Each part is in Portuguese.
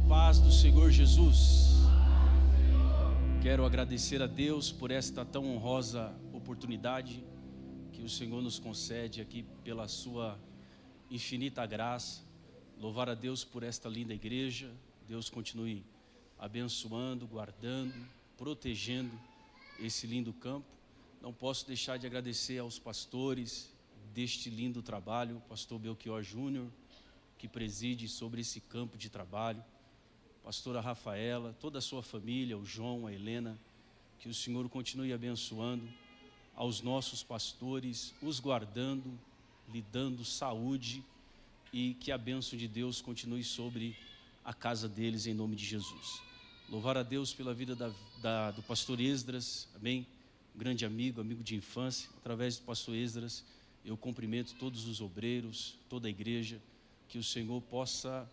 Paz do Senhor Jesus. Quero agradecer a Deus por esta tão honrosa oportunidade que o Senhor nos concede aqui pela sua infinita graça. Louvar a Deus por esta linda igreja. Deus continue abençoando, guardando, protegendo esse lindo campo. Não posso deixar de agradecer aos pastores deste lindo trabalho, pastor Belchior Júnior, que preside sobre esse campo de trabalho, pastora Rafaela, toda a sua família, o João, a Helena, que o Senhor continue abençoando, aos nossos pastores, os guardando, lhe dando saúde, e que a bênção de Deus continue sobre a casa deles, em nome de Jesus. Louvar a Deus pela vida do pastor Esdras, amém? Um grande amigo de infância. Através do pastor Esdras, eu cumprimento todos os obreiros, toda a igreja, que o Senhor possa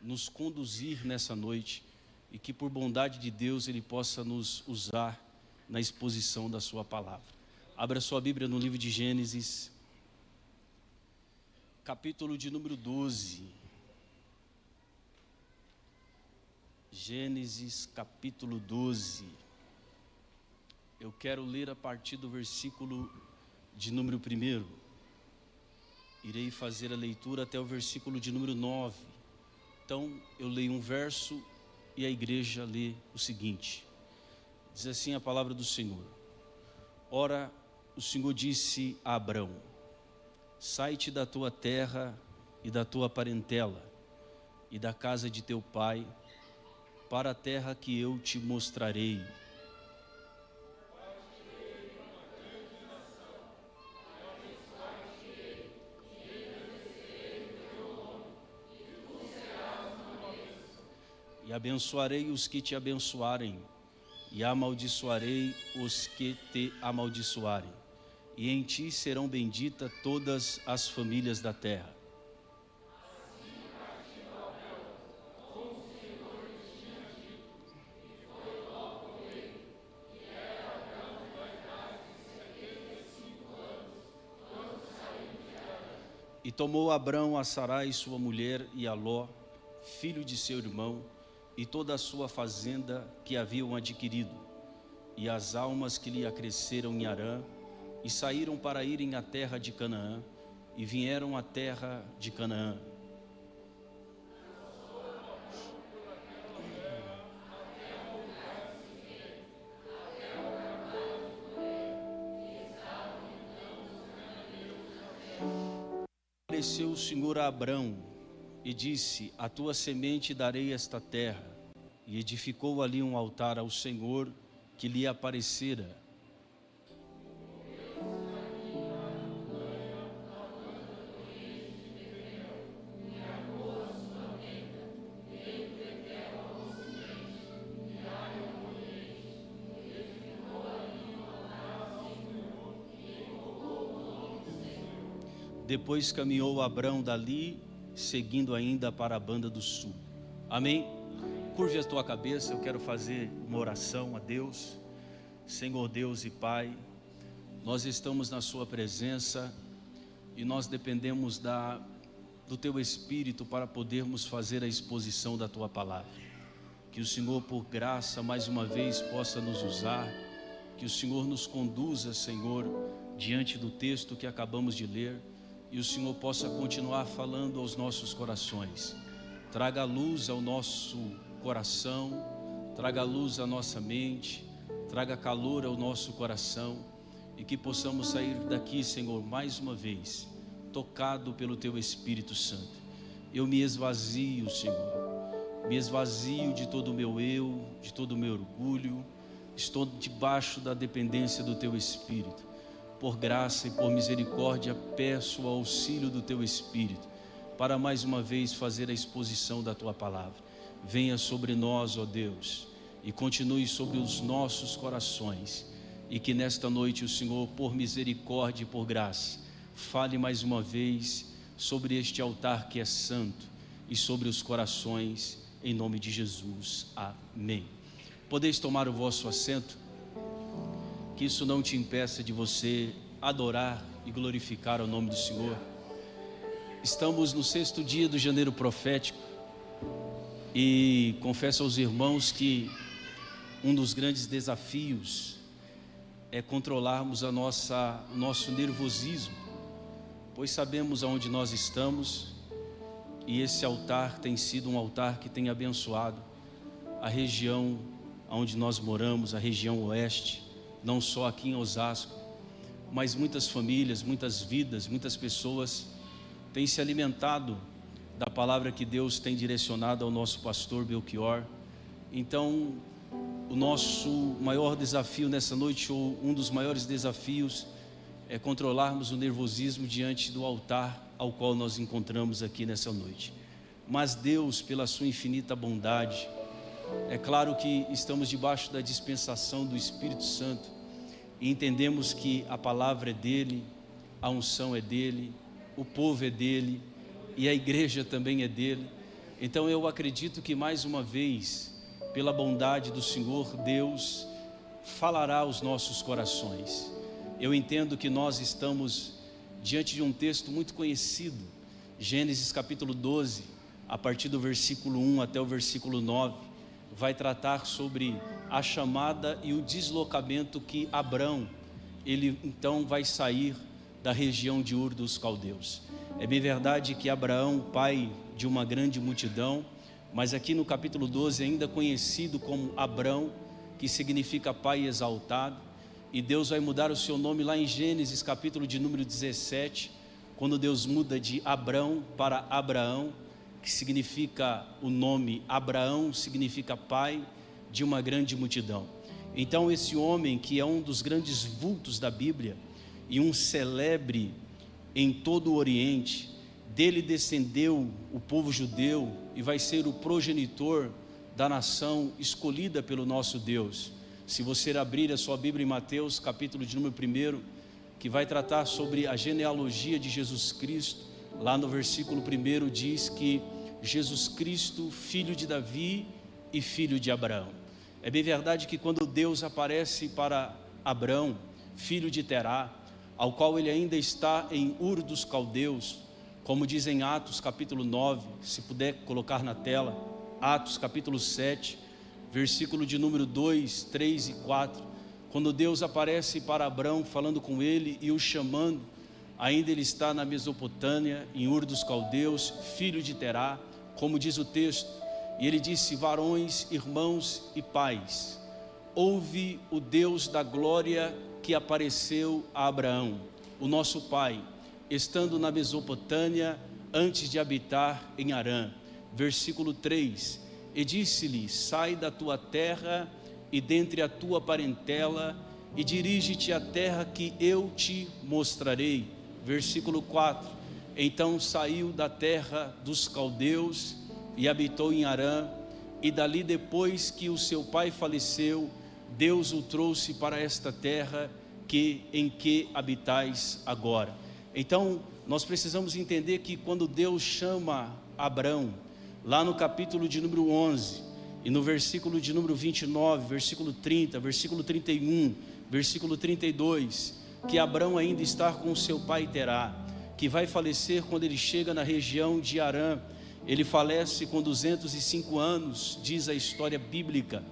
nos conduzir nessa noite e que por bondade de Deus Ele possa nos usar na exposição da sua palavra. Abra sua Bíblia no livro de Gênesis, capítulo de número 12. Gênesis capítulo 12. Eu quero ler a partir do versículo de número 1. Irei fazer a leitura até o versículo de número 9. Então, eu leio um verso e a igreja lê o seguinte. Diz assim a palavra do Senhor. Ora, o Senhor disse a Abrão: sai-te da tua terra e da tua parentela e da casa de teu pai, para a terra que eu te mostrarei. E abençoarei os que te abençoarem, e amaldiçoarei os que te amaldiçoarem. E em ti serão benditas todas as famílias da terra. E tomou Abrão a Sarai sua mulher e a Ló, filho de seu irmão, e toda a sua fazenda que haviam adquirido, e as almas que lhe acresceram em Harã, e saíram para irem à terra de Canaã, e vieram à terra de Canaã. Apareceu o Senhor a Abrão e disse: a tua semente darei esta terra. E edificou ali um altar ao Senhor que lhe aparecera. Depois caminhou Abrão dali, seguindo ainda para a banda do sul. Amém? Curve a tua cabeça, eu quero fazer uma oração a Deus. Senhor Deus e Pai, nós estamos na sua presença e nós dependemos do teu Espírito para podermos fazer a exposição da tua palavra. Que o Senhor, por graça, mais uma vez possa nos usar, que o Senhor nos conduza, Senhor, diante do texto que acabamos de ler, e o Senhor possa continuar falando aos nossos corações. Traga luz ao nosso coração, traga luz à nossa mente, traga calor ao nosso coração, e que possamos sair daqui, Senhor, mais uma vez, tocado pelo Teu Espírito Santo. Eu me esvazio, Senhor, me esvazio de todo o meu eu, de todo o meu orgulho, estou debaixo da dependência do Teu Espírito. Por graça e por misericórdia, peço o auxílio do Teu Espírito, para mais uma vez fazer a exposição da Tua palavra. Venha sobre nós, ó Deus, e continue sobre os nossos corações, e que nesta noite o Senhor, por misericórdia e por graça, fale mais uma vez sobre este altar que é santo e sobre os corações, em nome de Jesus. Amém. Podeis tomar o vosso assento, que isso não te impeça de você adorar e glorificar o nome do Senhor. Estamos no 6º dia do janeiro profético, E confesso aos irmãos que um dos grandes desafios é controlarmos o nosso nervosismo, pois sabemos aonde nós estamos, e esse altar tem sido um altar que tem abençoado a região onde nós moramos, a região oeste, não só aqui em Osasco, mas muitas famílias, muitas vidas, muitas pessoas têm se alimentado da palavra que Deus tem direcionado ao nosso pastor Belchior. Então, o nosso maior desafio nessa noite, ou um dos maiores desafios, é controlarmos o nervosismo diante do altar ao qual nós encontramos aqui nessa noite. Mas Deus, pela sua infinita bondade, é claro que estamos debaixo da dispensação do Espírito Santo e entendemos que a palavra é dele, a unção é dele, o povo é dele e a igreja também é dele. Então eu acredito que mais uma vez, pela bondade do Senhor, Deus falará aos nossos corações. Eu entendo que nós estamos diante de um texto muito conhecido, Gênesis capítulo 12, a partir do versículo 1 até o versículo 9, vai tratar sobre a chamada e o deslocamento que Abrão, ele então vai sair da região de Ur dos Caldeus. É bem verdade que Abraão, pai de uma grande multidão, mas aqui no capítulo 12 ainda conhecido como Abrão, que significa pai exaltado, e Deus vai mudar o seu nome lá em Gênesis capítulo de número 17, quando Deus muda de Abrão para Abraão, que significa o nome Abraão, significa pai de uma grande multidão. Então esse homem, que é um dos grandes vultos da Bíblia e um celebre em todo o Oriente, dele descendeu o povo judeu e vai ser o progenitor da nação escolhida pelo nosso Deus. Se você abrir a sua Bíblia em Mateus capítulo de número 1, que vai tratar sobre a genealogia de Jesus Cristo, lá no versículo 1 diz que Jesus Cristo, filho de Davi e filho de Abraão. É bem verdade que quando Deus aparece para Abrão, filho de Terá, ao qual ele ainda está em Ur dos Caldeus, como diz em Atos capítulo 9, se puder colocar na tela, Atos capítulo 7, versículo de número 2, 3 e 4, quando Deus aparece para Abrão falando com ele e o chamando, ainda ele está na Mesopotâmia, em Ur dos Caldeus, filho de Terá, como diz o texto, e ele disse: varões, irmãos e pais, ouve o Deus da glória que apareceu a Abraão, o nosso pai, estando na Mesopotâmia, antes de habitar em Harã. Versículo 3, e disse-lhe: sai da tua terra e dentre a tua parentela, e dirige-te à terra que eu te mostrarei. Versículo 4, então saiu da terra dos caldeus e habitou em Harã, e dali, depois que o seu pai faleceu, Deus o trouxe para esta terra em que habitais agora. Então nós precisamos entender que quando Deus chama Abrão, lá no capítulo de número 11, e no versículo de número 29, versículo 30, versículo 31, versículo 32, que Abrão ainda está com o seu pai Terá, que vai falecer quando ele chega na região de Harã. Ele falece com 205 anos, diz a história bíblica,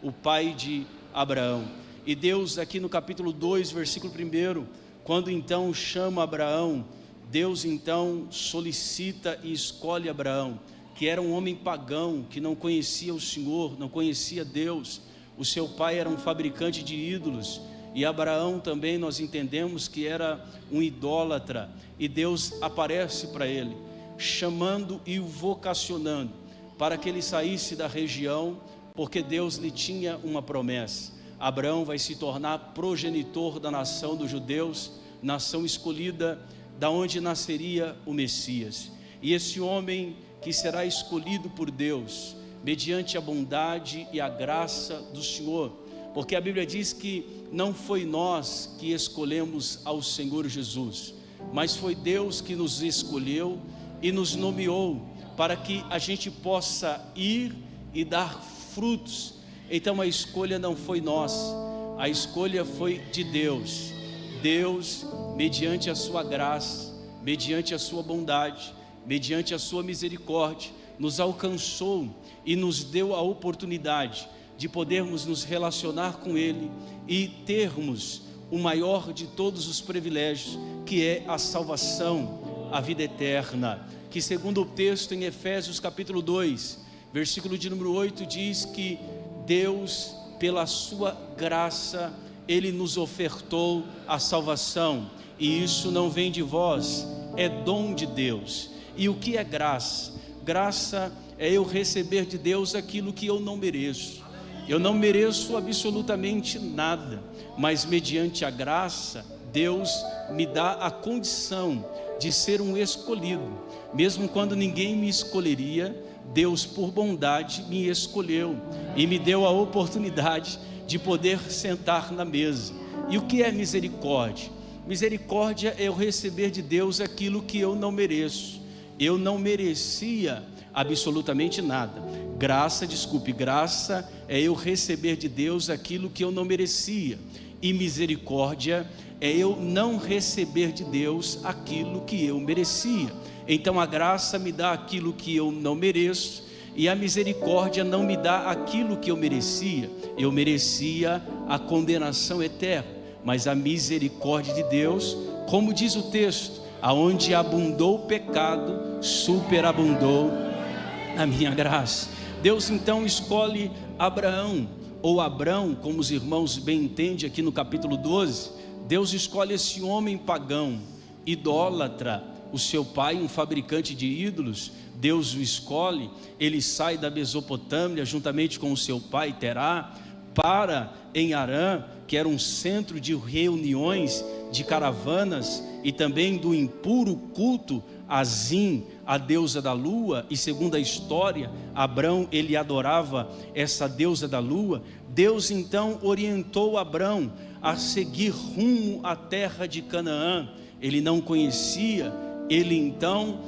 o pai de Abraão. E Deus aqui no capítulo 2, versículo 1, quando então chama Abraão, Deus então solicita e escolhe Abraão, que era um homem pagão, que não conhecia o Senhor, não conhecia Deus. O seu pai era um fabricante de ídolos, e Abraão também nós entendemos que era um idólatra, e Deus aparece para ele, chamando e o vocacionando, para que ele saísse da região, porque Deus lhe tinha uma promessa. Abraão vai se tornar progenitor da nação dos judeus, nação escolhida, da onde nasceria o Messias. E esse homem que será escolhido por Deus, mediante a bondade e a graça do Senhor, porque a Bíblia diz que não foi nós que escolhemos ao Senhor Jesus, mas foi Deus que nos escolheu e nos nomeou para que a gente possa ir e dar frutos. Então a escolha não foi nossa, a escolha foi de Deus. Deus, mediante a sua graça, mediante a sua bondade, mediante a sua misericórdia, nos alcançou e nos deu a oportunidade de podermos nos relacionar com Ele e termos o maior de todos os privilégios, que é a salvação, a vida eterna, que segundo o texto em Efésios capítulo 2, versículo de número 8, diz que Deus, pela sua graça, Ele nos ofertou a salvação, e isso não vem de vós, é dom de Deus. E o que é graça? Graça é eu receber de Deus aquilo que eu não mereço. Eu não mereço absolutamente nada, mas mediante a graça, Deus me dá a condição de ser um escolhido. Mesmo quando ninguém me escolheria, Deus, por bondade, me escolheu e me deu a oportunidade de poder sentar na mesa. E o que é misericórdia? Misericórdia é eu receber de Deus aquilo que eu não mereço. Eu não merecia absolutamente nada. Graça é eu receber de Deus aquilo que eu não merecia. E misericórdia é eu não receber de Deus aquilo que eu merecia. Então a graça me dá aquilo que eu não mereço, e a misericórdia não me dá aquilo que eu merecia. Eu merecia a condenação eterna, mas a misericórdia de Deus, como diz o texto, aonde abundou o pecado, superabundou a minha graça. Deus então escolhe Abraão, ou Abrão, como os irmãos bem entendem aqui no capítulo 12. Deus escolhe esse homem pagão, idólatra, o seu pai, um fabricante de ídolos. Deus o escolhe, ele sai da Mesopotâmia juntamente com o seu pai Terá, para em Harã, que era um centro de reuniões, de caravanas, e também do impuro culto a Zin, a deusa da lua. E segundo a história, Abrão, ele adorava essa deusa da lua. Deus então orientou Abrão a seguir rumo à terra de Canaã. Ele não conhecia, ele então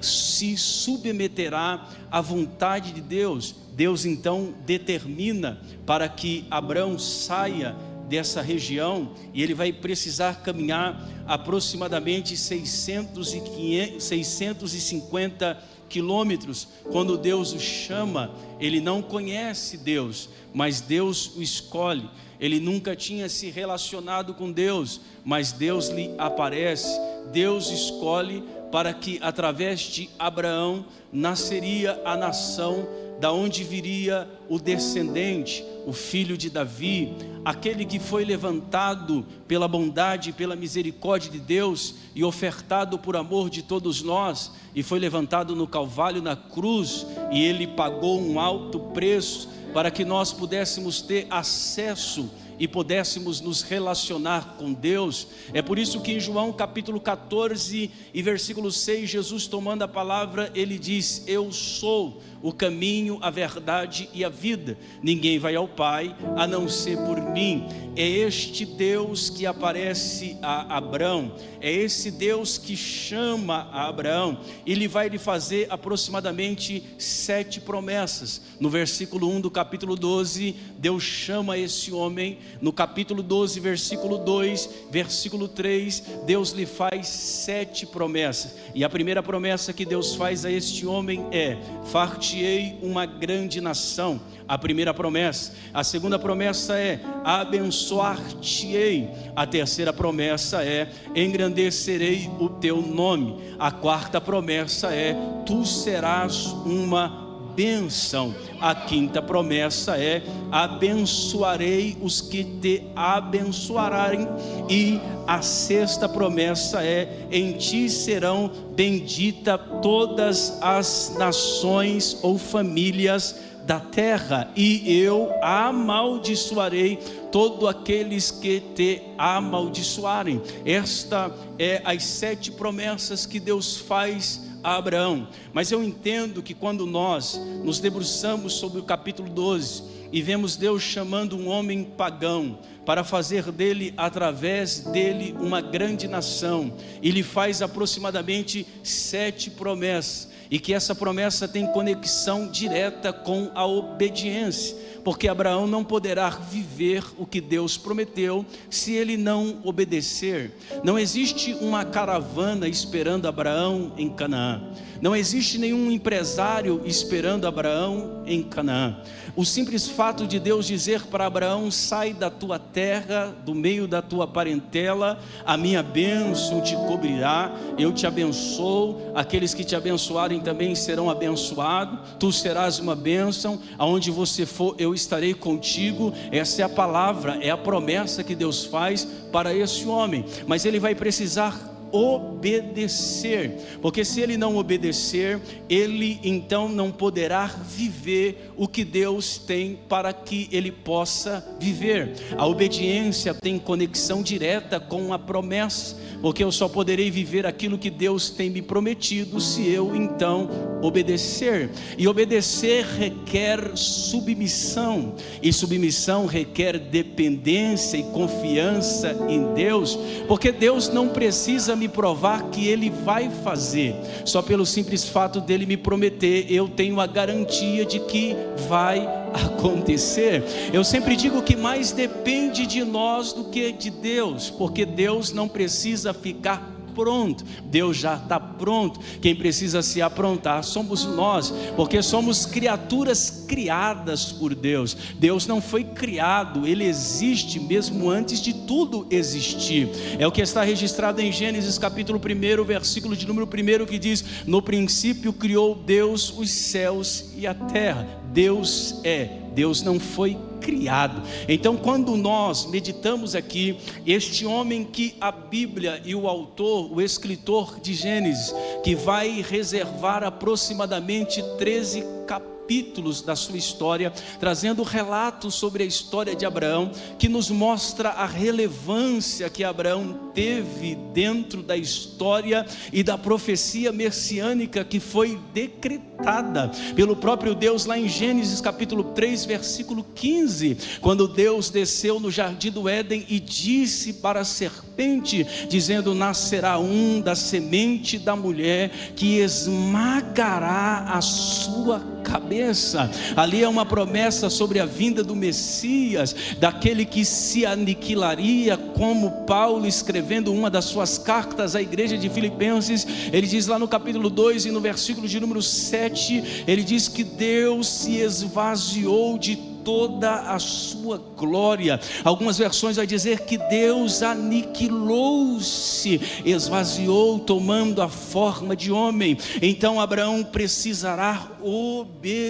se submeterá à vontade de Deus. Deus então determina para que Abrão saia dessa região, e ele vai precisar caminhar aproximadamente 650 quilômetros. Quando Deus o chama, ele não conhece Deus, mas Deus o escolhe. Ele nunca tinha se relacionado com Deus, mas Deus lhe aparece. Deus escolhe para que através de Abraão nasceria a nação, da onde viria o descendente, o filho de Davi, aquele que foi levantado pela bondade e pela misericórdia de Deus e ofertado por amor de todos nós, e foi levantado no Calvário, na cruz, e ele pagou um alto preço para que nós pudéssemos ter acesso e pudéssemos nos relacionar com Deus. É por isso que em João capítulo 14 e versículo 6, Jesus tomando a palavra, ele diz: eu sou o caminho, a verdade e a vida. Ninguém vai ao Pai a não ser por mim. É este Deus que aparece a Abrão, é esse Deus que chama a Abraão. Ele vai lhe fazer aproximadamente 7 promessas. No versículo 1 do capítulo 12, Deus chama esse homem. No capítulo 12, versículo 2, versículo 3, Deus lhe faz 7 promessas. E a primeira promessa que Deus faz a este homem é: far-te-ei uma grande nação. A primeira promessa. A segunda promessa é: abençoar-te-ei. A terceira promessa é: engrandecerei o teu nome. A quarta promessa é: tu serás uma bênção. A quinta promessa é: abençoarei os que te abençoarem. E a sexta promessa é: em ti serão benditas todas as nações ou famílias da terra, e eu amaldiçoarei todos aqueles que te amaldiçoarem. Esta é as 7 promessas que Deus faz a Abraão. Mas eu entendo que quando nós nos debruçamos sobre o capítulo 12 e vemos Deus chamando um homem pagão para fazer dele, através dele, uma grande nação, e lhe faz aproximadamente 7 promessas, e que essa promessa tem conexão direta com a obediência, porque Abraão não poderá viver o que Deus prometeu se ele não obedecer. Não existe uma caravana esperando Abraão em Canaã. Não existe nenhum empresário esperando Abraão em Canaã. O simples fato de Deus dizer para Abraão: sai da tua terra, do meio da tua parentela, a minha bênção te cobrirá, eu te abençoo, aqueles que te abençoarem também serão abençoados, tu serás uma bênção, aonde você for eu estarei contigo. Essa é a palavra, é a promessa que Deus faz para esse homem, mas ele vai precisar obedecer, porque se ele não obedecer, ele então não poderá viver o que Deus tem para que ele possa viver. A obediência tem conexão direta com a promessa, porque eu só poderei viver aquilo que Deus tem me prometido se eu então obedecer. E obedecer requer submissão, e submissão requer dependência e confiança em Deus, porque Deus não precisa me provar que Ele vai fazer, só pelo simples fato dele me prometer, eu tenho a garantia de que vai acontecer. Eu sempre digo que mais depende de nós do que de Deus, porque Deus não precisa ficar pronto, Deus já está pronto. Quem precisa se aprontar somos nós, porque somos criaturas criadas por Deus. Deus não foi criado, Ele existe mesmo antes de tudo existir. É o que está registrado em Gênesis capítulo 1, versículo de número 1, que diz: no princípio criou Deus os céus e a terra. Deus não foi criado. Então, quando nós meditamos aqui, este homem que a Bíblia e o autor, o escritor de Gênesis, que vai reservar aproximadamente 13 capítulos da sua história, trazendo relatos sobre a história de Abraão, que nos mostra a relevância que Abraão teve dentro da história e da profecia messiânica que foi decretada pelo próprio Deus lá em Gênesis capítulo 3, versículo 15, quando Deus desceu no jardim do Éden e disse para a serpente, dizendo: nascerá um da semente da mulher que esmagará a sua cabeça. Ali é uma promessa sobre a vinda do Messias, daquele que se aniquilaria, como Paulo, escrevendo uma das suas cartas à igreja de Filipenses, ele diz lá no capítulo 2 e no versículo de número 7, ele diz que Deus se esvaziou de toda a sua glória. Algumas versões vai dizer que Deus aniquilou-se, esvaziou, tomando a forma de homem. Então Abraão precisará obedecer,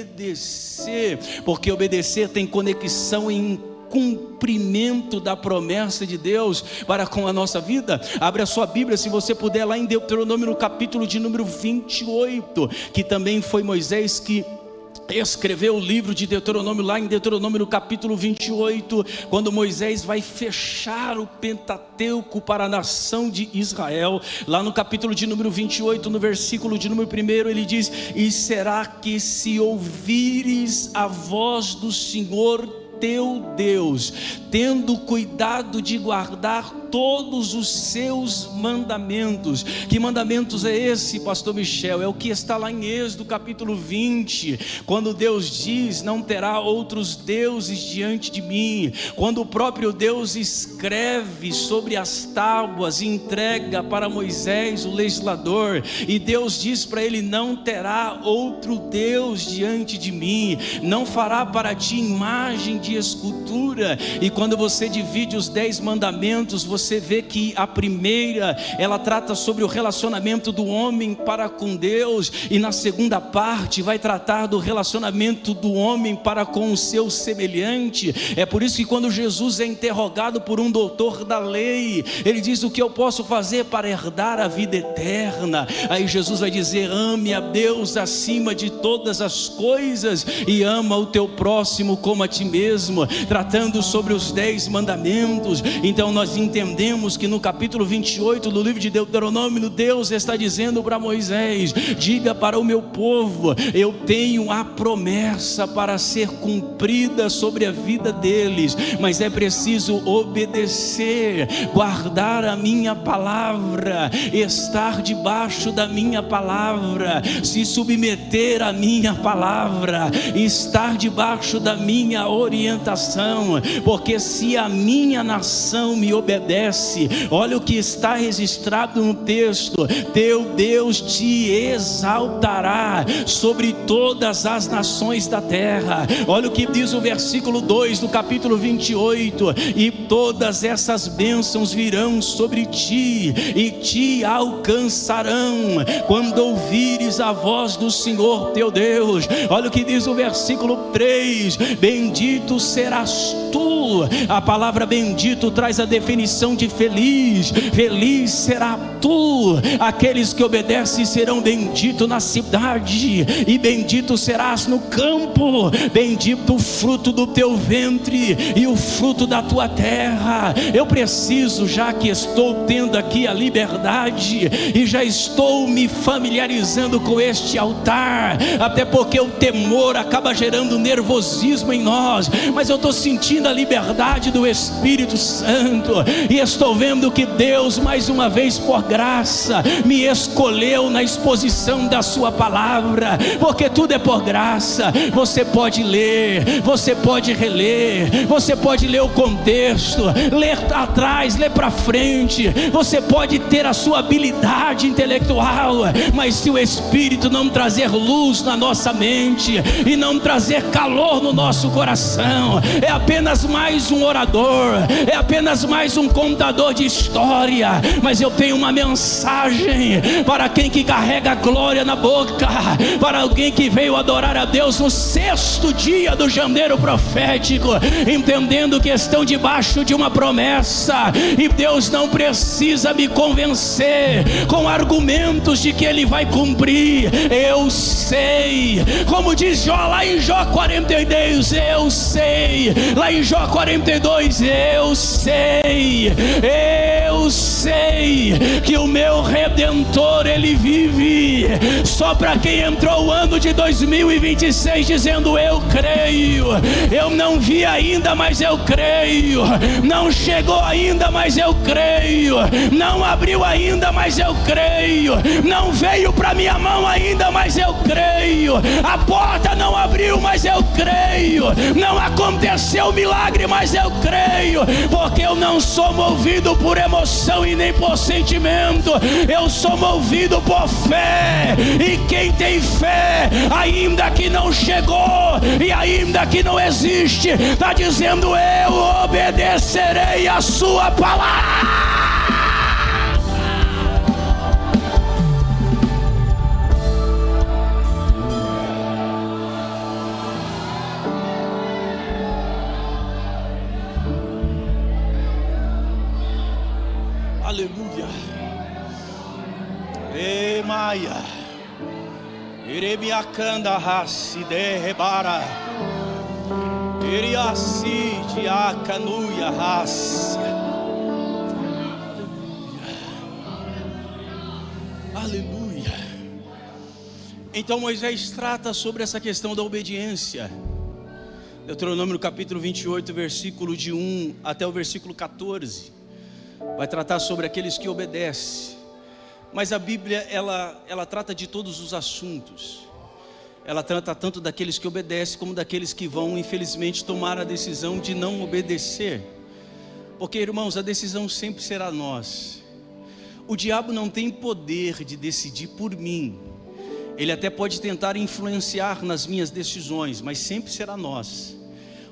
porque obedecer tem conexão em cumprimento da promessa de Deus para com a nossa vida. Abre a sua Bíblia, se você puder, lá em Deuteronômio no capítulo de número 28, que também foi Moisés que escreveu o livro de Deuteronômio, lá em Deuteronômio no capítulo 28, quando Moisés vai fechar o Pentateuco para a nação de Israel. Lá no capítulo de número 28, no versículo de número 1, ele diz: e será que se ouvires a voz do Senhor teu Deus, tendo cuidado de guardar todos os seus mandamentos. Que mandamentos é esse, pastor Michel? É o que está lá em Êxodo capítulo 20, quando Deus diz: não terá outros deuses diante de mim. Quando o próprio Deus escreve sobre as tábuas e entrega para Moisés, o legislador, e Deus diz para ele: não terá outro Deus diante de mim, não fará para ti imagem de escultura. E quando você divide os 10 mandamentos, você vê que a primeira, ela trata sobre o relacionamento do homem para com Deus, e na segunda parte vai tratar do relacionamento do homem para com o seu semelhante. É por isso que quando Jesus é interrogado por um doutor da lei, ele diz: o que eu posso fazer para herdar a vida eterna? Aí Jesus vai dizer: ame a Deus acima de todas as coisas e ama o teu próximo como a ti mesmo, tratando sobre os 10 mandamentos. Então nós entendemos que no capítulo 28 do livro de Deuteronômio, Deus está dizendo para Moisés: diga para o meu povo, eu tenho a promessa para ser cumprida sobre a vida deles, mas é preciso obedecer, guardar a minha palavra, estar debaixo da minha palavra, se submeter à minha palavra, estar debaixo da minha orientação, porque se a minha nação me obedece, obedece, olha o que está registrado no texto: teu Deus te exaltará sobre todas as nações da terra. Olha o que diz o versículo 2 do capítulo 28: e todas essas bênçãos virão sobre ti e te alcançarão quando ouvires a voz do Senhor teu Deus. Olha o que diz o versículo 3: bendito serás tu. A palavra bendito traz a definição de feliz. Feliz será tu. Aqueles que obedecem serão benditos na cidade, e bendito serás no campo. Bendito o fruto do teu ventre e o fruto da tua terra. Eu preciso, já que estou tendo aqui a liberdade e já estou me familiarizando com este altar, até porque o temor acaba gerando nervosismo em nós, mas eu estou sentindo a liberdade do Espírito Santo, e estou vendo que Deus, mais uma vez por graça, me escolheu na exposição da sua palavra, porque tudo é por graça. Você pode ler, você pode reler, você pode ler o contexto, ler atrás, ler para frente, você pode ter a sua habilidade intelectual, mas se o Espírito não trazer luz na nossa mente e não trazer calor no nosso coração, é apenas mais um orador, é apenas mais um contador de história. Mas eu tenho uma mensagem para quem que carrega glória na boca, para alguém que veio adorar a Deus no 6º dia do janeiro profético, entendendo que estão debaixo de uma promessa, e Deus não precisa me convencer com argumentos de que Ele vai cumprir. Eu sei, como diz Jó lá em Jó 42, eu sei, lá em Jó 42, eu sei que o meu Redentor, Ele vive. Só para quem entrou o ano de 2026 dizendo: eu creio. Eu não vi ainda, mas eu creio. Não chegou ainda, mas eu creio. Não abriu ainda, mas eu creio. Não veio para minha mão ainda, mas eu creio. A porta não abriu, mas eu creio. Não aconteceu o milagre, mas eu creio, porque eu não sou movido por emoção e nem por sentimento. Eu sou movido por fé, e quem tem fé, ainda que não chegou e ainda que não existe, está dizendo: eu obedecerei a sua palavra. Aleluia. E Maia Iremiacanda Rassi Derrebara Iriassi Diacanuia Rassi. Aleluia. Então Moisés trata sobre essa questão da obediência. Deuteronômio no capítulo 28, versículo de 1 até o versículo 14, vai tratar sobre aqueles que obedecem. Mas a Bíblia, ela trata de todos os assuntos. Ela trata tanto daqueles que obedecem, como daqueles que vão, infelizmente, tomar a decisão de não obedecer. Porque, irmãos, a decisão sempre será nossa. O diabo não tem poder de decidir por mim. Ele até pode tentar influenciar nas minhas decisões, mas sempre será nossa.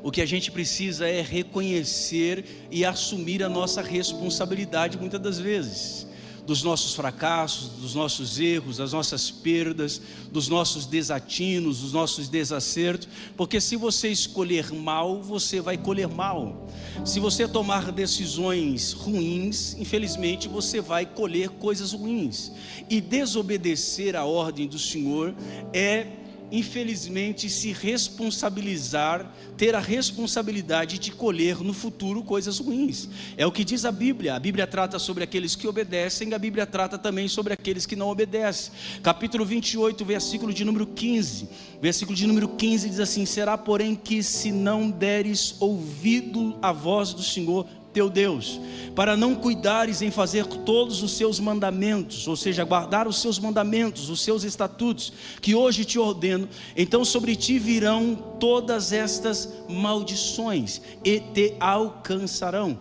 O que a gente precisa é reconhecer e assumir a nossa responsabilidade, muitas das vezes, dos nossos fracassos, dos nossos erros, das nossas perdas, dos nossos desatinos, dos nossos desacertos. Porque se você escolher mal, você vai colher mal. Se você tomar decisões ruins, infelizmente você vai colher coisas ruins. E desobedecer à ordem do Senhor é, infelizmente, se responsabilizar, ter a responsabilidade de colher no futuro coisas ruins. É o que diz a Bíblia. A Bíblia trata sobre aqueles que obedecem, a Bíblia trata também sobre aqueles que não obedecem. Capítulo 28, versículo de número 15. Versículo de número 15 diz assim: será porém que se não deres ouvido à voz do Senhor teu Deus, para não cuidares em fazer todos os seus mandamentos, ou seja, guardar os seus mandamentos, os seus estatutos, que hoje te ordeno, então sobre ti virão todas estas maldições e te alcançarão.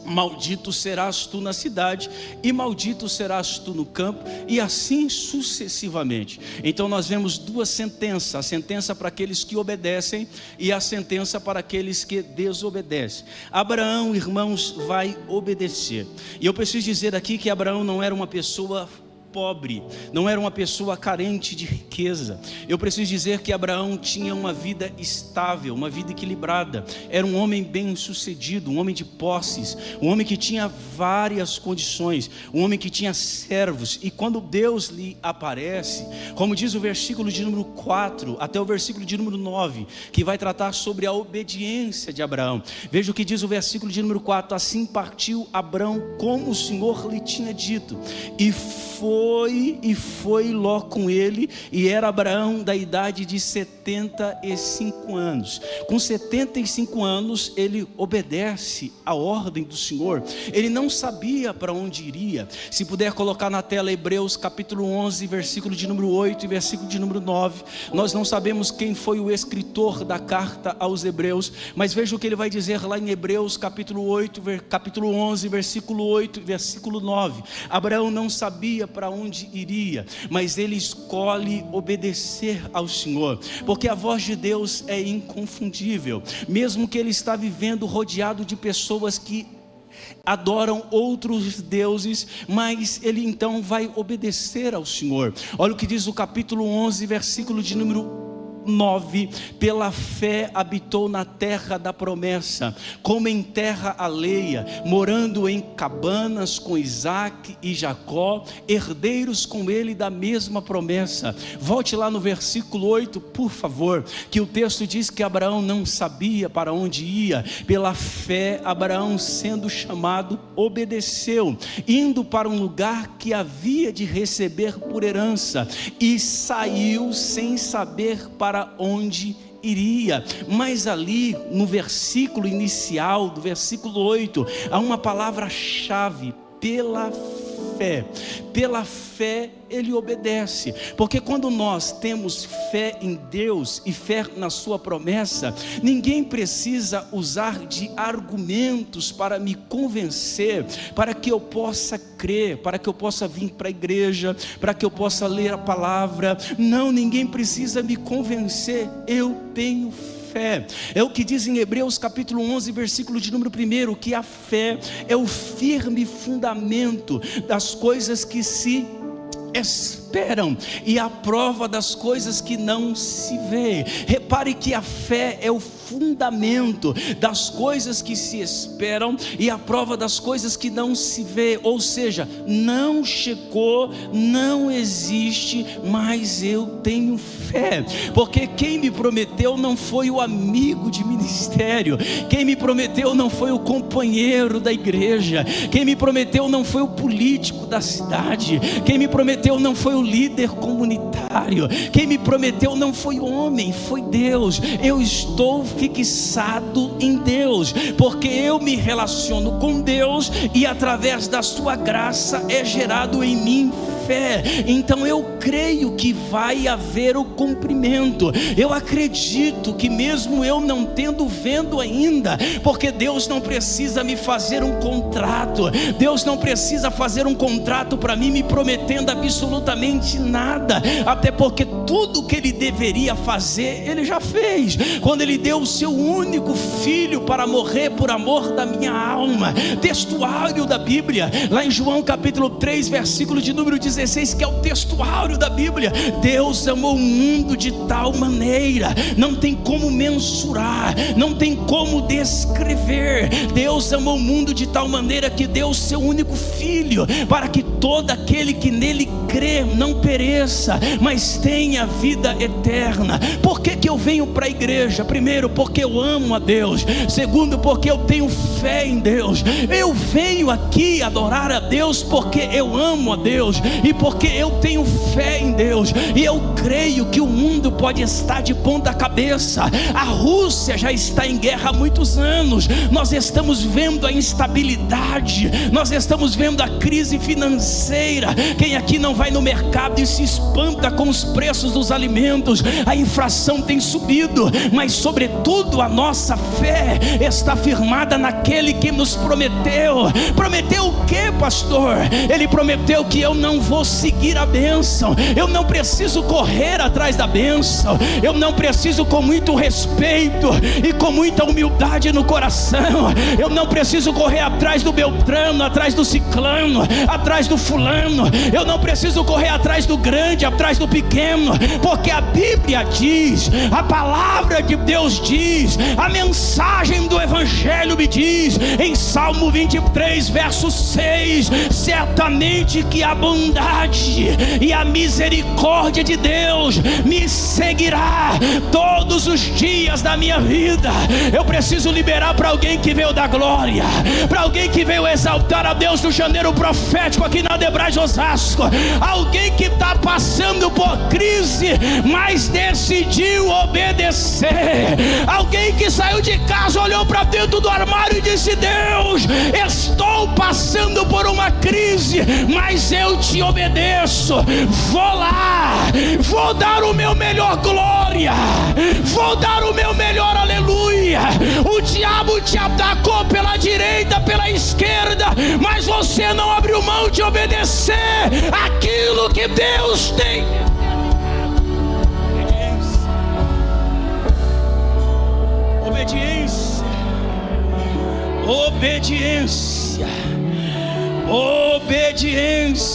maldito serás tu na cidade, e maldito serás tu no campo, e assim sucessivamente. Então nós vemos duas sentenças: a sentença para aqueles que obedecem e a sentença para aqueles que desobedecem. Abraão, irmãos, vai obedecer. E eu preciso dizer aqui que Abraão não era uma pessoa pobre, não era uma pessoa carente de riqueza. Eu preciso dizer que Abraão tinha uma vida estável, uma vida equilibrada. Era um homem bem sucedido, um homem de posses, um homem que tinha várias condições, um homem que tinha servos. E quando Deus lhe aparece, como diz o versículo de número 4 até o versículo de número 9, que vai tratar sobre a obediência de Abraão, veja o que diz o versículo de número 4: assim partiu Abraão como o Senhor lhe tinha dito, e foi Ló com ele, e era Abraão da idade de 75 anos. Com 75 anos ele obedece à ordem do Senhor. Ele não sabia para onde iria. Se puder colocar na tela Hebreus capítulo 11, versículo de número 8 e versículo de número 9. Nós não sabemos quem foi o escritor da carta aos Hebreus, mas veja o que ele vai dizer lá em Hebreus capítulo 8, capítulo 11, versículo 8 e versículo 9. Abraão não sabia para onde iria, mas ele escolhe obedecer ao Senhor, porque a voz de Deus é inconfundível. Mesmo que ele está vivendo rodeado de pessoas que adoram outros deuses, mas ele então vai obedecer ao Senhor. Olha o que diz o capítulo 11, versículo de número 9: pela fé habitou na terra da promessa, como em terra alheia, morando em cabanas com Isaque e Jacó, herdeiros com ele da mesma promessa. Volte lá no versículo 8, por favor, que o texto diz que Abraão não sabia para onde ia. Pela fé, Abraão, sendo chamado, obedeceu, indo para um lugar que havia de receber por herança, e saiu sem saber para onde iria. Mas ali no versículo inicial do versículo 8 há uma palavra-chave: pela fé. Pela fé ele obedece, porque quando nós temos fé em Deus e fé na sua promessa, ninguém precisa usar de argumentos para me convencer, para que eu possa crer, para que eu possa vir para a igreja, para que eu possa ler a palavra. Não, ninguém precisa me convencer, eu tenho fé. É o que diz em Hebreus capítulo 11, versículo de número 1, que a fé é o firme fundamento das coisas que se esperam e a prova das coisas que não se vê. Repare que a fé é o fundamento das coisas que se esperam e a prova das coisas que não se vê. Ou seja, não chegou, não existe, mas eu tenho fé, porque quem me prometeu não foi o amigo de ministério, quem me prometeu não foi o companheiro da igreja, quem me prometeu não foi o político da cidade, quem me prometeu não foi o líder comunitário, quem me prometeu não foi o homem, foi Deus. Eu estou fixado em Deus, porque eu me relaciono com Deus e através da sua graça é gerado em mim fé. Então eu creio que vai haver o cumprimento. Eu acredito que mesmo eu não vendo ainda, porque Deus não precisa me fazer um contrato, Deus não precisa fazer um contrato para mim me prometendo absolutamente nada, até porque tudo que Ele deveria fazer, Ele já fez, quando Ele deu o seu único filho para morrer por amor da minha alma. Textuário da Bíblia, lá em João capítulo 3, versículo de número 16, que é o textuário da Bíblia. Deus amou o mundo de tal maneira, não tem como mensurar, não tem como descrever. Deus amou o mundo de tal maneira que deu o seu único filho, para que todo aquele que nele crê não pereça, mas tenha vida eterna. Por que eu venho para a igreja? Primeiro, porque eu amo a Deus. Segundo, porque eu tenho fé em Deus. Eu venho aqui adorar a Deus porque eu amo a Deus e porque eu tenho fé em Deus, e eu creio que o mundo pode estar de ponta cabeça. A Rússia já está em guerra há muitos anos. Nós estamos vendo a instabilidade, nós estamos vendo a crise financeira. Quem aqui não vai no mercado e se espanta com os preços dos alimentos? A inflação tem subido, mas sobretudo a nossa fé está firmada naquele que nos prometeu. Prometeu o que, pastor? Ele prometeu que eu não vou seguir a bênção, eu não preciso correr atrás da bênção, eu não preciso, com muito respeito e com muita humildade no coração, eu não preciso correr atrás do Beltrano, atrás do Ciclano, atrás do fulano, eu não preciso correr atrás do grande, atrás do pequeno, porque a Bíblia diz, a palavra de Deus diz, a mensagem do Evangelho me diz, em Salmo 23, verso 6, certamente que a bondade e a misericórdia de Deus me seguirá todos os dias da minha vida. Eu preciso liberar para alguém que veio da glória, para alguém que veio exaltar a Deus no janeiro profético aqui na Debrais Osasco, alguém que está passando por crise, mas decidiu obedecer, alguém que saiu de casa, olhou para dentro do armário e disse: Deus, estou passando por uma crise, mas eu te obedeço, vou lá, vou dar o meu melhor glória, vou dar o meu melhor aleluia. O diabo te atacou pela direita, pela esquerda, mas você não abriu mão de obedecer aquilo que Deus tem. Obediência, obediência, obediência,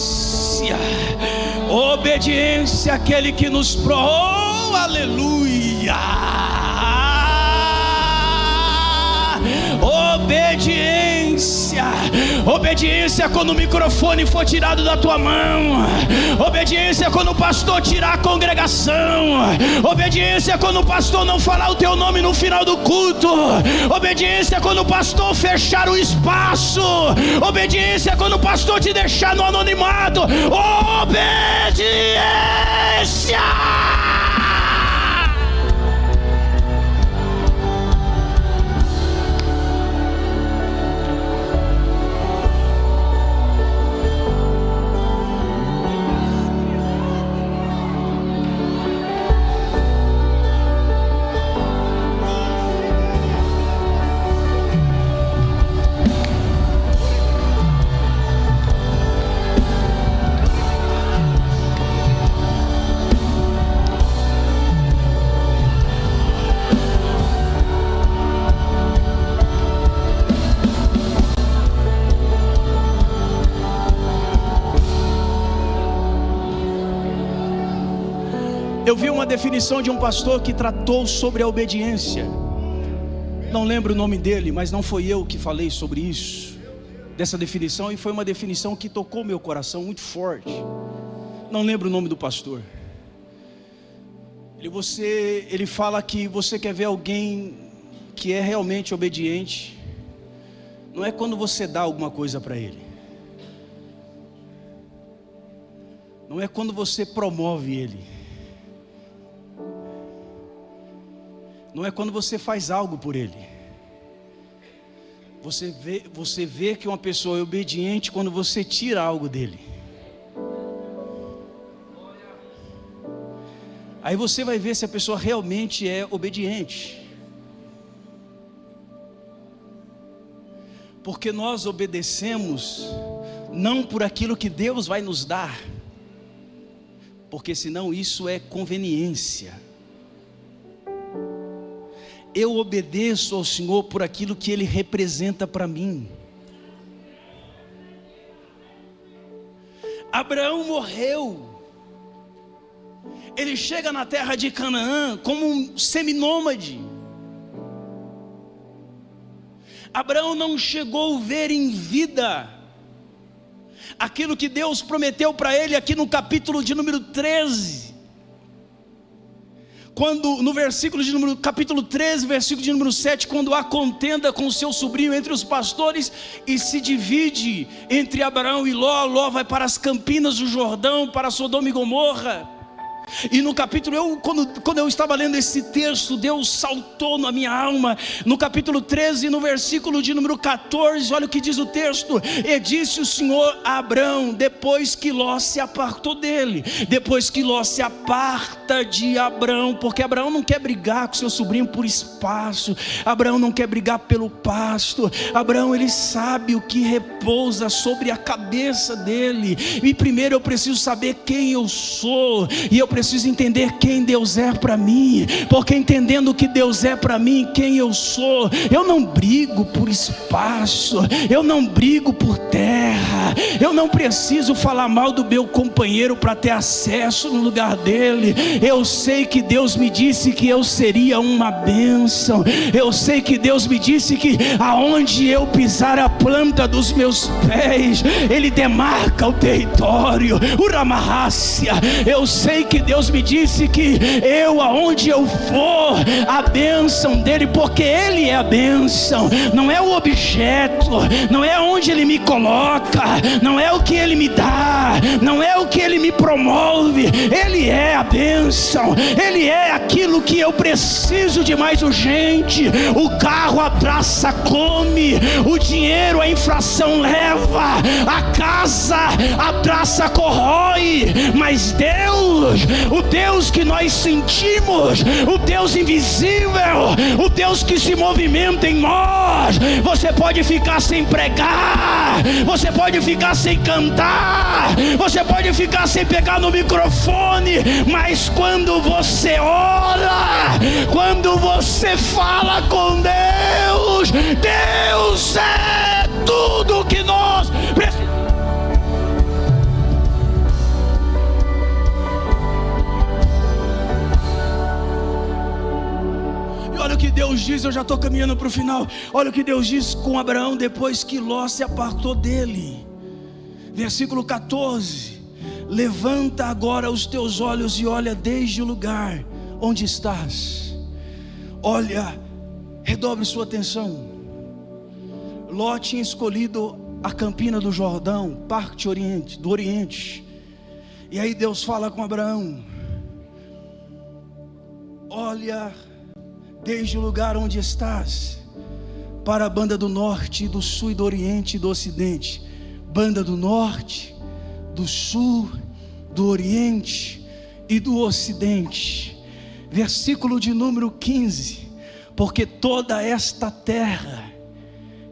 obediência àquele que nos oh, aleluia, obediência, obediência quando o microfone for tirado da tua mão, obediência quando o pastor tirar a congregação, obediência quando o pastor não falar o teu nome no final do culto, obediência quando o pastor fechar o espaço, obediência quando o pastor te deixar no anonimato, obediência. Eu vi uma definição de um pastor que tratou sobre a obediência. Não lembro o nome dele, mas não foi eu que falei sobre isso, dessa definição, e foi uma definição que tocou meu coração muito forte. Não lembro o nome do pastor. Ele fala que você quer ver alguém que é realmente obediente, não é quando você dá alguma coisa para ele, não é quando você promove ele, não é quando você faz algo por ele. Você vê que uma pessoa é obediente quando você tira algo dele. Aí você vai ver se a pessoa realmente é obediente. Porque nós obedecemos não por aquilo que Deus vai nos dar, porque senão isso é conveniência. Eu obedeço ao Senhor por aquilo que Ele representa para mim. Abraão morreu. Ele chega na terra de Canaã como um seminômade. Abraão não chegou a ver em vida aquilo que Deus prometeu para ele aqui no capítulo de número 13. Quando no capítulo 13, versículo de número 7, quando há contenda com o seu sobrinho entre os pastores e se divide entre Abraão e Ló. Ló vai para as campinas do Jordão, para Sodoma e Gomorra. E no capítulo, quando eu estava lendo esse texto, Deus saltou na minha alma. No capítulo 13, no versículo de número 14, olha o que diz o texto: e disse o Senhor a Abrão, depois que Ló se apartou dele. Depois que Ló se aparta de Abrão, porque Abraão não quer brigar com seu sobrinho por espaço, Abraão não quer brigar pelo pasto. Abraão, ele sabe o que repousa sobre a cabeça dele. E primeiro eu preciso saber quem eu sou, e eu preciso entender quem Deus é para mim, porque entendendo que Deus é para mim, quem eu sou, eu não brigo por espaço, eu não brigo por terra, eu não preciso falar mal do meu companheiro para ter acesso no lugar dele. Eu sei que Deus me disse que eu seria uma bênção, eu sei que Deus me disse que aonde eu pisar a planta dos meus pés, Ele demarca o território, Uramarrácia. Eu sei que Deus me disse que eu, aonde eu for, a bênção dele, porque Ele é a bênção, não é o objeto, não é onde Ele me coloca, não é o que Ele me dá, não é o que Ele me promove. Ele é a bênção, Ele é aquilo que eu preciso de mais urgente. O carro a traça come, o dinheiro a inflação leva, a casa a traça corrói, mas Deus, o Deus que nós sentimos, o Deus invisível, o Deus que se movimenta em nós, você pode ficar sem pregar, você pode ficar sem cantar, você pode ficar sem pegar no microfone, mas quando você ora, quando você fala com Deus, Deus é tudo que nós precisamos. Olha o que Deus diz, eu já estou caminhando para o final. Olha o que Deus diz com Abraão depois que Ló se apartou dele. Versículo 14: levanta agora os teus olhos e olha desde o lugar onde estás. Olha, redobre sua atenção. Ló tinha escolhido a campina do Jordão, parte do Oriente. E aí Deus fala com Abraão: olha desde o lugar onde estás para a banda do norte, do sul e do oriente e do ocidente. Banda do norte, do sul, do oriente e do ocidente. Versículo de número 15: porque toda esta terra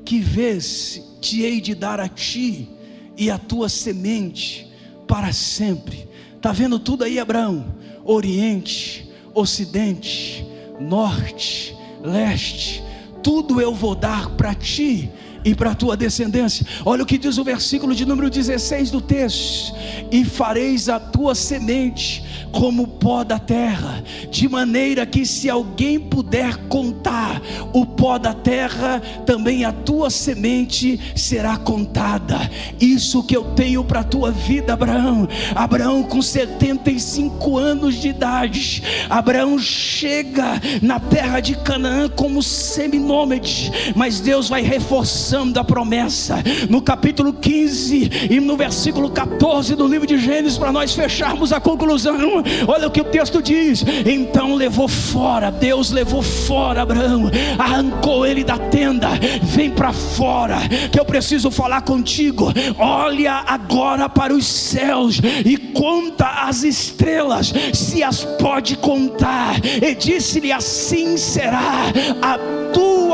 que vês te hei de dar a ti e a tua semente para sempre. Está vendo tudo aí, Abraão? Oriente, ocidente, norte, leste, tudo eu vou dar para ti e para a tua descendência. Olha o que diz o versículo de número 16 do texto: e fareis a tua semente como o pó da terra, de maneira que se alguém puder contar o pó da terra, também a tua semente será contada. Isso que eu tenho para a tua vida, Abraão. Abraão com 75 anos de idade, Abraão chega na terra de Canaã como seminômade, mas Deus vai reforçando a promessa no capítulo 15 e no versículo 14 do livro de Gênesis, para nós fecharmos a conclusão. Olha o que o texto diz: então levou fora, Deus levou fora Abraão, arrancou ele da tenda. Vem para fora, que eu preciso falar contigo. Olha agora para os céus e conta as estrelas, se as pode contar. E disse-lhe: assim será a tua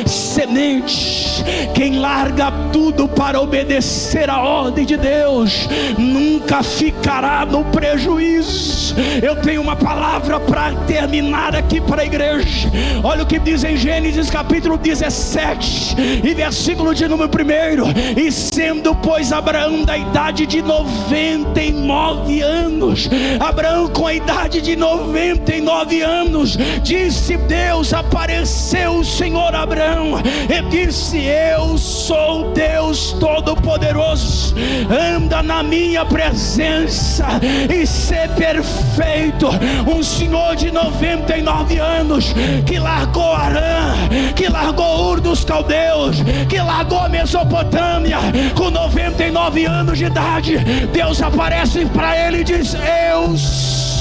semente. Quem larga tudo para obedecer a ordem de Deus nunca ficará no prejuízo. Eu tenho uma palavra para terminar aqui para a igreja. Olha o que diz em Gênesis capítulo 17 e versículo de número 1: e sendo pois Abraão da idade de 99 anos, Abraão com a idade de 99 anos, disse Deus, apareceu o Senhor a Abraão e disse: eu sou Deus Todo-Poderoso, anda na minha presença e ser perfeito. Um senhor de 99 anos que largou Arã, que largou Ur dos Caldeus, que largou a Mesopotâmia, com 99 anos de idade, Deus aparece para ele e diz: eu sou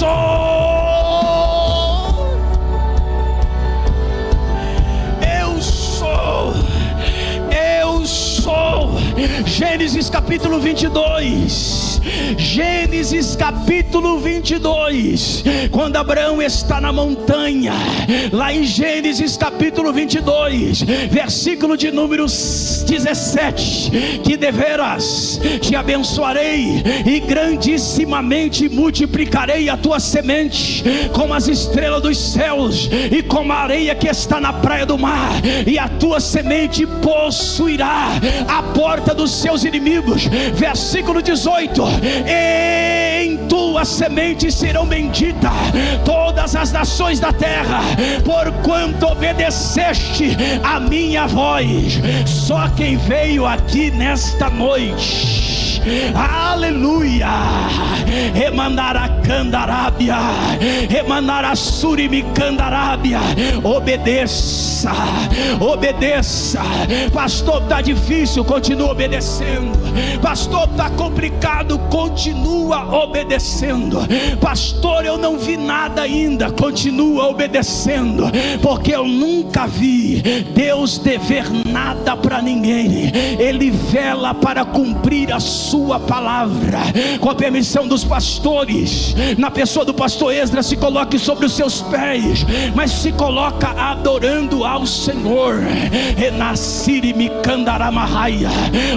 Gênesis capítulo 22. Gênesis capítulo 22. Quando Abraão está na montanha, lá em Gênesis capítulo 22, versículo de número 17: que deveras te abençoarei e grandissimamente multiplicarei a tua semente como as estrelas dos céus e como a areia que está na praia do mar, e a tua semente possuirá a porta dos seus inimigos. Versículo 18: em tua semente serão benditas todas as nações da terra, porquanto obedeceste a minha voz. Só quem veio aqui nesta noite, aleluia, remandará candarábia, remandará surimicandarábia, obedeça, obedeça. Pastor, está difícil, continua obedecendo. Pastor, está complicado, continua obedecendo. Pastor, eu não vi nada ainda, continua obedecendo, porque eu nunca vi Deus dever nada para ninguém. Ele vela para cumprir a sua palavra. Com a permissão dos pastores, na pessoa do pastor Esdras, se coloque sobre os seus pés, mas se coloca adorando ao Senhor.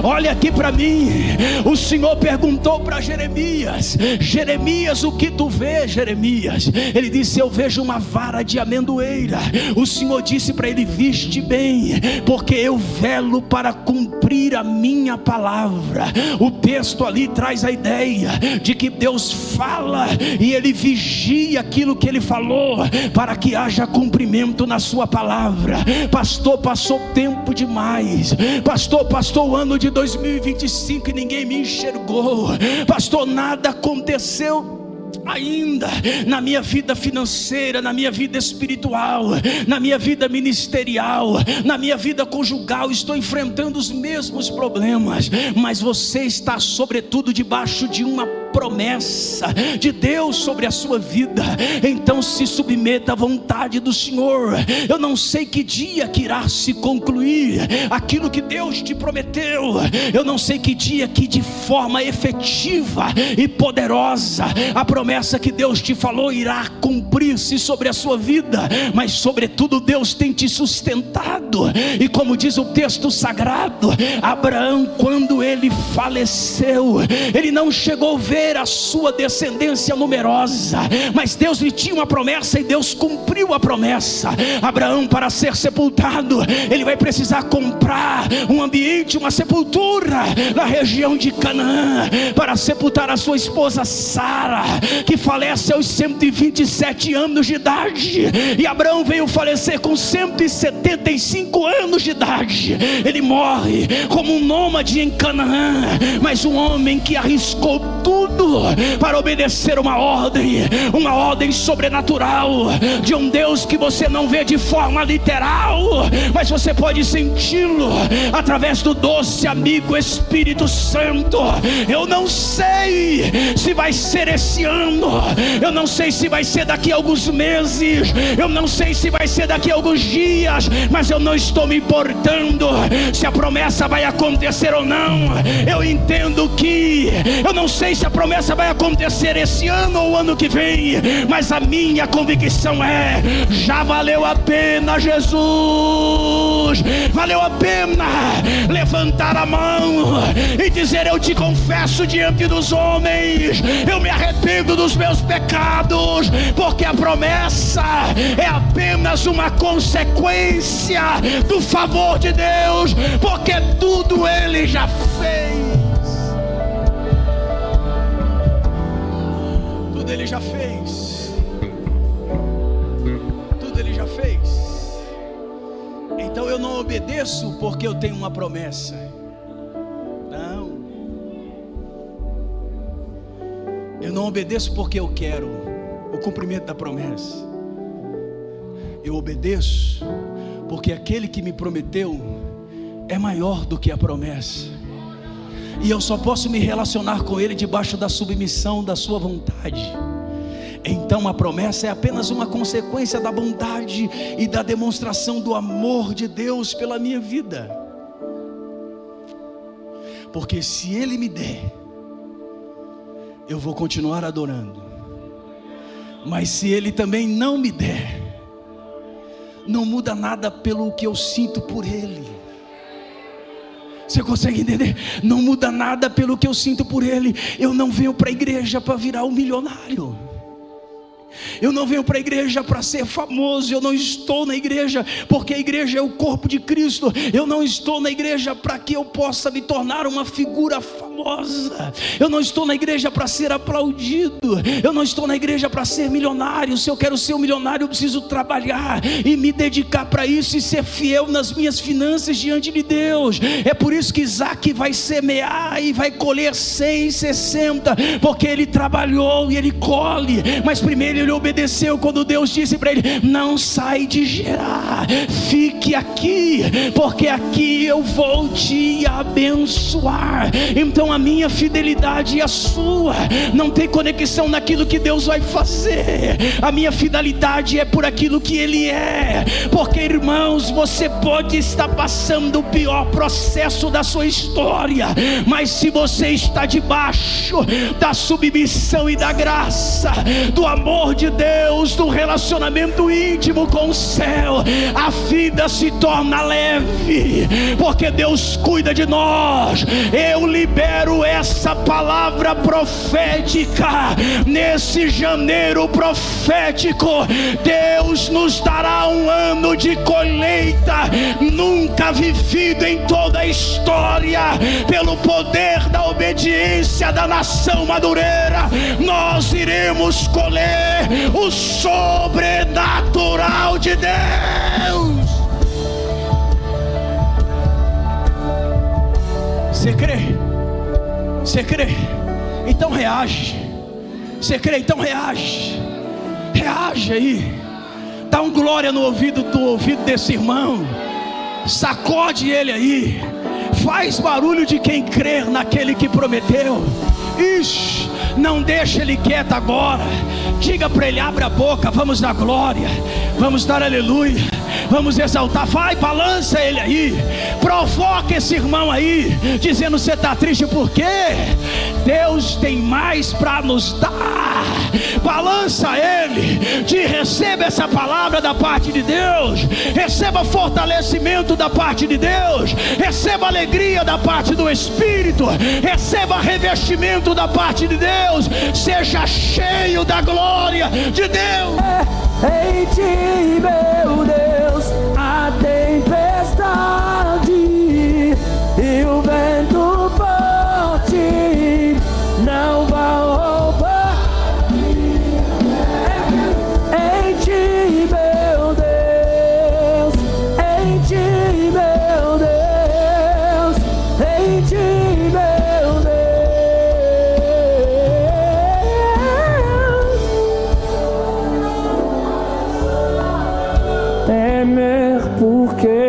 Olha aqui para mim. O Senhor perguntou para Jeremias: Jeremias, o que tu vês, Jeremias? Ele disse: eu vejo uma vara de amendoeira. O Senhor disse para ele: viste bem, porque eu velo para cumprir a minha palavra. O texto ali traz a ideia de que Deus fala e Ele vigia aquilo que Ele falou, para que haja cumprimento na sua palavra. Pastor, passou tempo demais. Pastor, passou o ano de 2025 e ninguém me enxergou. Pastor, nada aconteceu ainda na minha vida financeira, na minha vida espiritual, na minha vida ministerial, na minha vida conjugal. Estou enfrentando os mesmos problemas, mas você está sobretudo debaixo de uma promessa de Deus sobre a sua vida. Então se submeta à vontade do Senhor. Eu não sei que dia que irá se concluir aquilo que Deus te prometeu. Eu não sei que dia que de forma efetiva e poderosa a promessa que Deus te falou irá cumprir-se sobre a sua vida, mas sobretudo Deus tem te sustentado. E como diz o texto sagrado, Abraão, quando ele faleceu, ele não chegou a ver a sua descendência numerosa, mas Deus lhe tinha uma promessa e Deus cumpriu a promessa. Abraão, para ser sepultado, ele vai precisar comprar um ambiente, uma sepultura na região de Canaã, para sepultar a sua esposa Sara, que falece aos 127 anos de idade. E Abraão veio falecer com 175 anos de idade. Ele morre como um nômade em Canaã, mas um homem que arriscou tudo para obedecer uma ordem sobrenatural de um Deus que você não vê de forma literal, mas você pode senti-lo através do doce amigo Espírito Santo. Eu não sei se vai ser esse ano, eu não sei se vai ser daqui a alguns meses, eu não sei se vai ser daqui a alguns dias, mas eu não estou me importando se a promessa vai acontecer ou não. Eu entendo que eu não sei se a promessa vai acontecer esse ano ou ano que vem, mas a minha convicção é: já valeu a pena, Jesus, valeu a pena levantar a mão e dizer: eu te confesso diante dos homens, eu me arrependo dos meus pecados, porque a promessa é apenas uma consequência do favor de Deus, porque tudo Ele já fez. Tudo Ele já fez. Tudo Ele já fez. Então eu não obedeço porque eu tenho uma promessa. Não. Eu não obedeço porque eu quero o cumprimento da promessa. Eu obedeço porque aquele que me prometeu é maior do que a promessa. E eu só posso me relacionar com Ele debaixo da submissão da sua vontade. então a promessa é apenas uma consequência da bondade e da demonstração do amor de Deus pela minha vida. Porque se Ele me der, eu vou continuar adorando. Mas se Ele também não me der, não muda nada pelo que eu sinto por Ele. Você consegue entender? Não muda nada pelo que eu sinto por Ele. Eu não venho para a igreja para virar um milionário. Eu não venho para a igreja para ser famoso. Eu não estou na igreja porque a igreja é o corpo de Cristo. Eu não estou na igreja para que eu possa me tornar uma figura famosa. Eu não estou na igreja para ser aplaudido. Eu não estou na igreja para ser milionário. Se eu quero ser um milionário, eu preciso trabalhar e me dedicar para isso e ser fiel nas minhas finanças diante de Deus. É por isso que Isaac vai semear e vai colher 160, porque ele trabalhou e ele colhe. Mas primeiro ele obedeceu quando Deus disse para ele: não sai de Gerar, fique aqui, porque aqui eu vou te abençoar. Então a minha fidelidade e a sua não tem conexão naquilo que Deus vai fazer. A minha fidelidade é por aquilo que Ele é. Porque, irmãos, você pode estar passando o pior processo da sua história, mas se você está debaixo da submissão e da graça, do amor de Deus, do relacionamento íntimo com o céu, a vida se torna leve, porque Deus cuida de nós. Eu libero essa palavra profética nesse janeiro profético. Deus nos dará um ano de colheita nunca vivido em toda a história. Pelo poder da obediência da nação madureira, nós iremos colher o sobrenatural de Deus. Você crê? Você crê? Então reage. Você crê? Então reage. Reage aí. Dá um glória no ouvido desse irmão. Sacode ele aí. Faz barulho de quem crer naquele que prometeu. Ixi, não deixa ele quieto agora. Diga para ele: abre a boca, vamos dar glória, vamos dar aleluia, vamos exaltar. Vai, balança ele aí, provoca esse irmão aí, dizendo: você está triste por quê? Deus tem mais para nos dar. Balança ele, receba essa palavra da parte de Deus, receba fortalecimento da parte de Deus, receba alegria da parte do Espírito, receba revestimento da parte de Deus, seja cheio da glória de Deus. Em ti, meu Deus, a tempestade e o vento forte não vão roubar. Em ti, meu Deus, em ti, meu Deus, em ti, meu Deus. Temer porque